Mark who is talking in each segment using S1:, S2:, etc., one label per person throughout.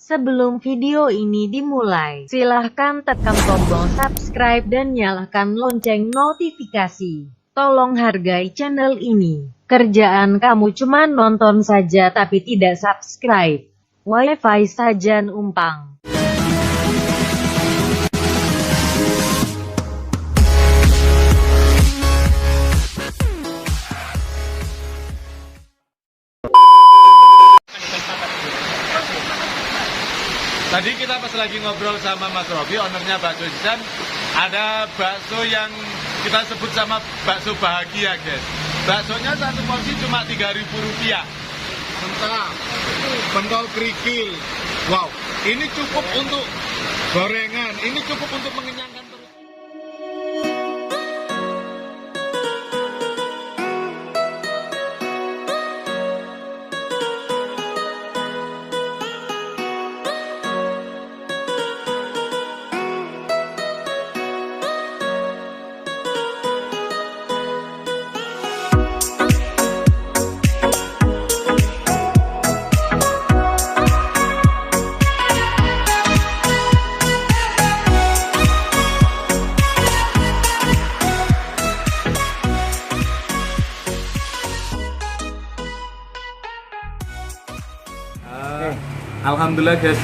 S1: Sebelum video ini dimulai, silahkan tekan tombol subscribe dan nyalakan lonceng notifikasi. Tolong hargai channel ini. Kerjaan kamu cuma nonton saja tapi tidak subscribe. Wifi saja numpang.
S2: Tadi kita pas lagi ngobrol sama Mas Robi, ownernya Bakso Zisan, ada bakso yang kita sebut sama bakso bahagia, guys. Baksonya satu porsi cuma Rp3.000. Mentah, pentol kerikil. Wow, ini cukup untuk gorengan, ini cukup untuk mengenyangkan perut. Alhamdulillah guys,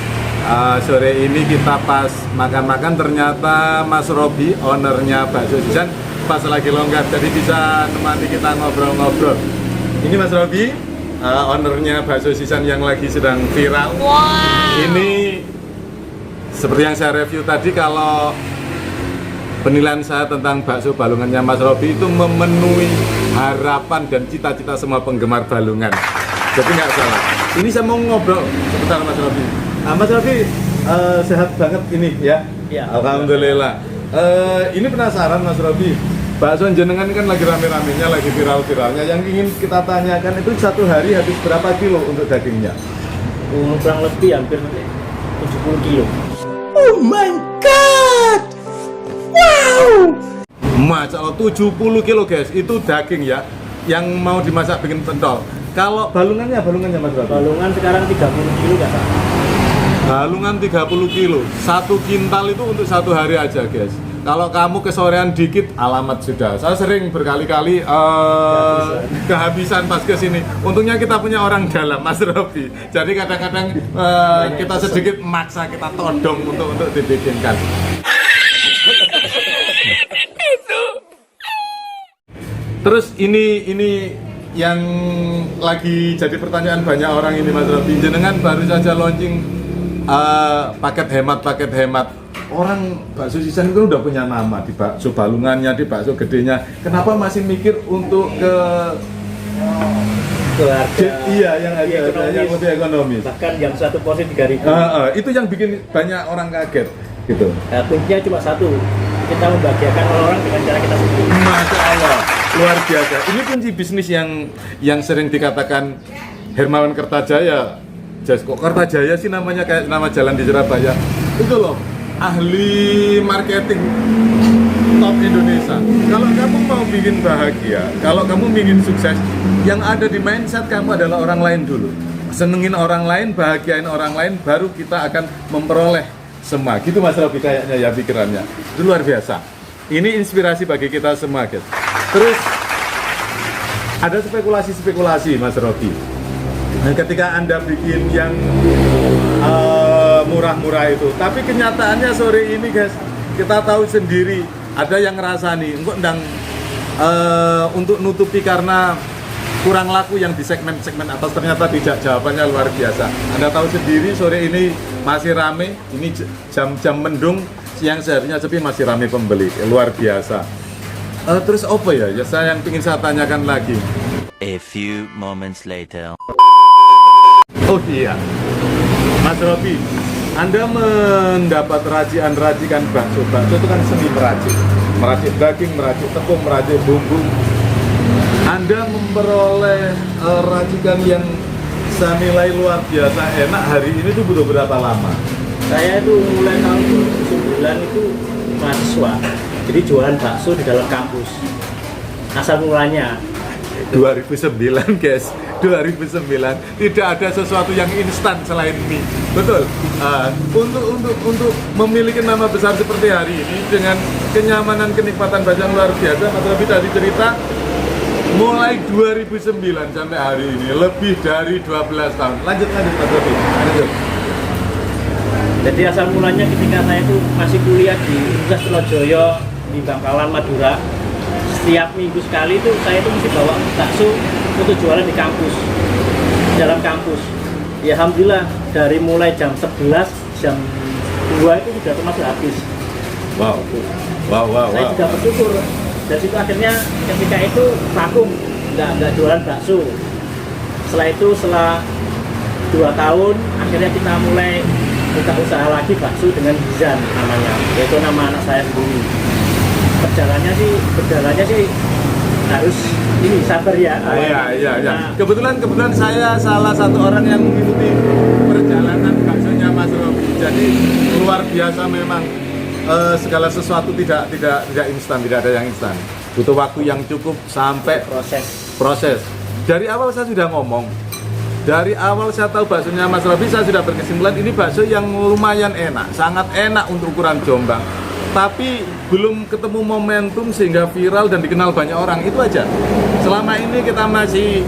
S2: sore ini kita pas makan-makan ternyata Mas Robi, ownernya Bakso Zisan, pas lagi longgar, jadi bisa nemani kita ngobrol-ngobrol. Ini Mas Robi, ownernya Bakso Zisan yang lagi sedang viral. Wow. Ini seperti yang saya review tadi, kalau penilaian saya tentang bakso balungannya Mas Robi itu memenuhi harapan dan cita-cita semua penggemar balungan. Jadi nggak salah. Ini saya mau ngobrol sebentar Mas Robi. Mas Robi sehat banget ini ya? Ya. Alhamdulillah. Ini penasaran Mas Robi. Bakso jenengan kan lagi rame-ramenya, lagi viral-viralnya. Yang ingin kita tanyakan itu satu hari habis berapa kilo untuk dagingnya?
S3: Kurang lebih hampir 70 kilo.
S4: Oh my god! Wow!
S2: Masya Allah, 70 kilo guys, itu daging ya, yang mau dimasak bikin pentol. Kalau balungannya Mas Robi?
S3: Balungan sekarang 30 kilo nggak salah.
S2: Balungan 30 kilo, satu kintal itu untuk satu hari aja guys. Kalau kamu kesorean dikit, alamat sudah. Saya sering berkali-kali kehabisan pas ke sini. Untungnya kita punya orang dalam Mas Robi. Jadi kadang-kadang kita sedikit maksa, kita todong untuk dibikinkan. Terus ini yang lagi jadi pertanyaan banyak orang ini Mas Robi, jenengan baru saja launching paket hemat. Orang Bakso Zisan itu udah punya nama di bakso balungannya, di bakso gedenya. Kenapa masih mikir untuk ke
S3: keluarga?
S2: Iya, yang lebih ekonomis.
S3: Bahkan yang satu porsi 3.000.
S2: Itu yang bikin banyak orang kaget gitu.
S3: Nah, kuncinya cuma satu. Kita membahagiakan orang dengan cara kita sendiri.
S2: Masya Allah, luar biasa. Ini kunci bisnis yang sering dikatakan Hermawan Kertajaya. Kok Kertajaya sih namanya kayak nama jalan di Surabaya. Itu loh, ahli marketing top Indonesia. Kalau kamu mau bikin bahagia, kalau kamu bikin sukses, yang ada di mindset kamu adalah orang lain dulu. Senengin orang lain, bahagiain orang lain, baru kita akan memperoleh semua. Gitu Mas Robi kayaknya ya pikirannya. Itu luar biasa. Ini inspirasi bagi kita semua guys. Terus ada spekulasi Mas Robi. Nah, ketika Anda bikin yang murah-murah itu, tapi kenyataannya sore ini guys, kita tahu sendiri ada yang ngerasani engkau ndang untuk nutupi karena kurang laku yang di segmen atas, ternyata tidak. Jawabannya luar biasa. Anda tahu sendiri sore ini masih rame, ini jam mendung, yang seharusnya sepi masih rame pembeli, luar biasa. Terus apa ya? Saya yang ingin saya tanyakan lagi.
S5: A few moments later.
S2: Oh iya, Mas Robi, Anda mendapat racikan bakso itu kan seni meracik daging, meracik tepung, meracik bumbu. Anda memperoleh racikan yang saya nilai luar biasa enak hari ini tuh butuh berapa lama?
S3: Saya itu mulai tahun 2009 itu mahasiswa. Jadi jualan bakso di dalam kampus. Asal mulanya.
S2: 2009 guys, 2009 tidak ada sesuatu yang instan selain mie, betul. Untuk memiliki nama besar seperti hari ini dengan kenyamanan kenikmatan bakso yang luar biasa, Mas Robi tadi cerita mulai 2009 sampai hari ini lebih dari 12 tahun. Lanjut Mas Robi, lanjut.
S3: Jadi asal mulanya ketika saya itu masih kuliah di Universitas Trojoyo di Bangkalan, Madura. Setiap minggu sekali itu saya itu mesti bawa bakso untuk jualan di kampus, dalam kampus. Ya alhamdulillah dari mulai jam 11, jam 2 itu sudah termasuk habis.
S2: Wow.
S3: Saya juga bersyukur. Dan situ akhirnya ketika itu vakum, nggak jualan bakso. Setelah 2 tahun, akhirnya kita mulai buka usaha lagi bakso dengan Hizan namanya, yaitu nama anak saya sendiri. Berjalannya sih harus ini sabar ya.
S2: Iya.
S3: Nah,
S2: Kebetulan saya salah satu orang yang mengikuti perjalanan baksonya Mas Robi. Jadi luar biasa memang, segala sesuatu tidak instan, tidak ada yang instan. Butuh waktu yang cukup sampai proses. Dari awal saya sudah ngomong. Dari awal saya tahu baksonya Mas Robi, saya sudah berkesimpulan ini bakso yang lumayan enak, sangat enak untuk ukuran Jombang. Tapi belum ketemu momentum sehingga viral dan dikenal banyak orang, itu aja. Selama ini kita masih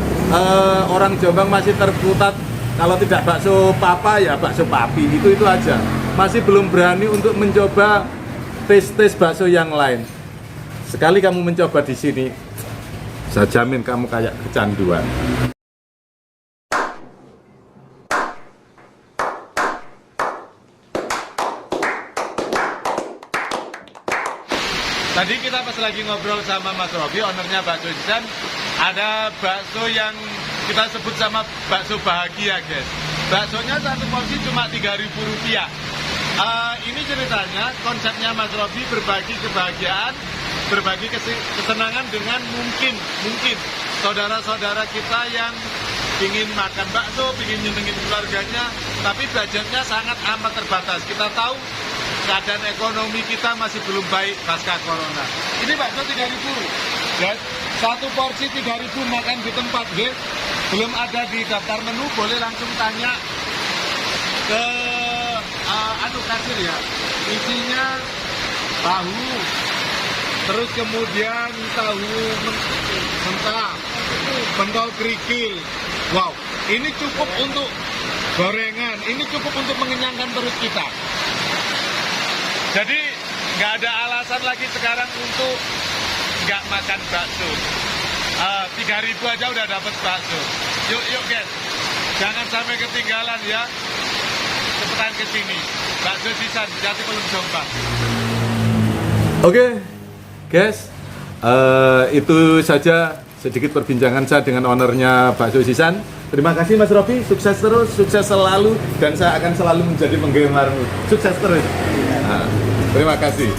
S2: orang Jombang masih terputat kalau tidak bakso papa ya bakso papi, itu aja. Masih belum berani untuk mencoba tes bakso yang lain. Sekali kamu mencoba di sini, saya jamin kamu kayak kecanduan. Tadi kita pas lagi ngobrol sama Mas Robi, ownernya Bakso Hizan, ada bakso yang kita sebut sama bakso bahagia, guys. Baksonya satu porsi cuma Rp3.000. Ini ceritanya, konsepnya Mas Robi berbagi kebahagiaan, berbagi kesenangan dengan mungkin saudara-saudara kita yang ingin makan bakso, ingin nyenengin keluarganya, tapi budgetnya sangat amat terbatas. Kita tahu keadaan ekonomi kita masih belum baik pasca corona. Ini bakso 3.000, guys. Satu porsi 3.000 makan di tempat, guys. Belum ada di daftar menu, boleh langsung tanya ke kasir ya. Isinya tahu, terus kemudian tahu mentah, pentol kerikil. Wow, ini cukup untuk gorengan, ini cukup untuk mengenyangkan perut kita. Jadi nggak ada alasan lagi sekarang untuk nggak makan bakso. 3.000 aja udah dapat bakso. Yuk guys, jangan sampai ketinggalan ya. Cepetan ke sini. Bakso Hizan, Jati Pelem Jombang. Oke, guys, itu saja sedikit perbincangan saya dengan ownernya Bakso Hizan. Terima kasih Mas Robi, sukses terus, sukses selalu, dan saya akan selalu menjadi penggemarmu. Sukses terus. Nah, terima kasih.